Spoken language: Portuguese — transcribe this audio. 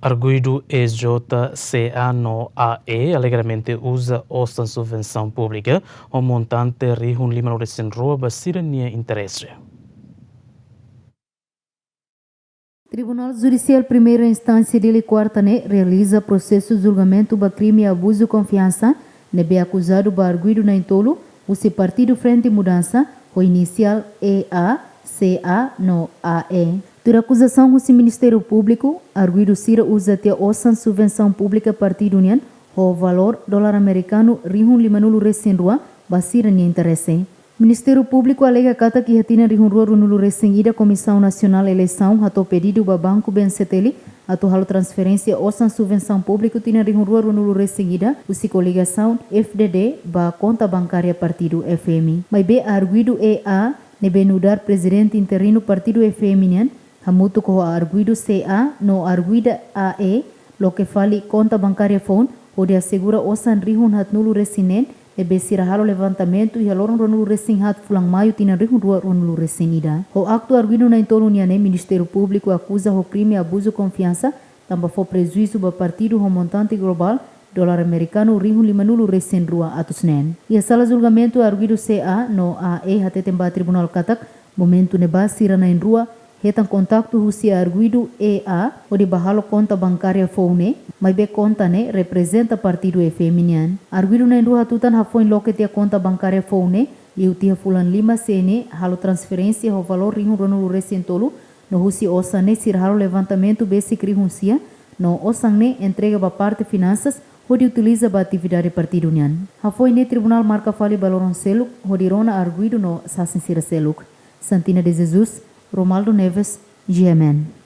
Arguidu EJ CA no AE alegadamente usa osan subvensaun públika o montante rihun 500 rua sira interese. Tribunal Judicial Primeira Instância de Quartane realiza processo de julgamento do crime e abuso de confiança, nebe acusado do arguido na entolo, o seu partido Frente Mudança, o inicial EA CA no AE. Por acusação, o Ministério Público, arguido sira usa até osan subvenção pública partido união, o valor dólar americano rihun 500 rua, basira nem interesse. Ministério Público alega kata que retina rihun rua runulu recém-ida Comissão Nacional Eleição ato pedido ba Banco Benseteli ato halo transferência osan subvenção pública tina rihun rua runulu recém-ida usi coligação FDD ba conta bancária partido FM. Mas be arguido EA nebe nudar presidente interino partido FM nian hamutu ko arguido CA no arguida AE lo que fali conta bancária phone onde assegura osan rihun hat nulu recém ebe sirahalo levantamento e haloron ronulu recém hat fulang maio tina rihun rua ronulu recém-ida. O acto arguido na entolo niane Ministério Público acusa o crime abuso de confiança tamba for prejuízo ba partido o montante global dólar americano rihun 500 recém rua atusnen. E a sala julgamento arguido CA no AE hate temba tribunal katak momento neba sira na rua retan contato rusia arguido EA o de bahalo conta bancária phone mas be conta ne representa partido feminian arguido na rua tutan hafoi loke tia conta bancária phone e o tia fulan 5 CN halo transferência o valor rihun ronulu recentolo no rusi osan ne sir halo levantamento basic rihunsia no osan ne entrega ba parte finanças onde utiliza ba atividade partido nian hafoi ne tribunal marca fali baloron seluk onde rona arguido no sasin sira seluk Santina de Jesus Romaldo Neves, GMN.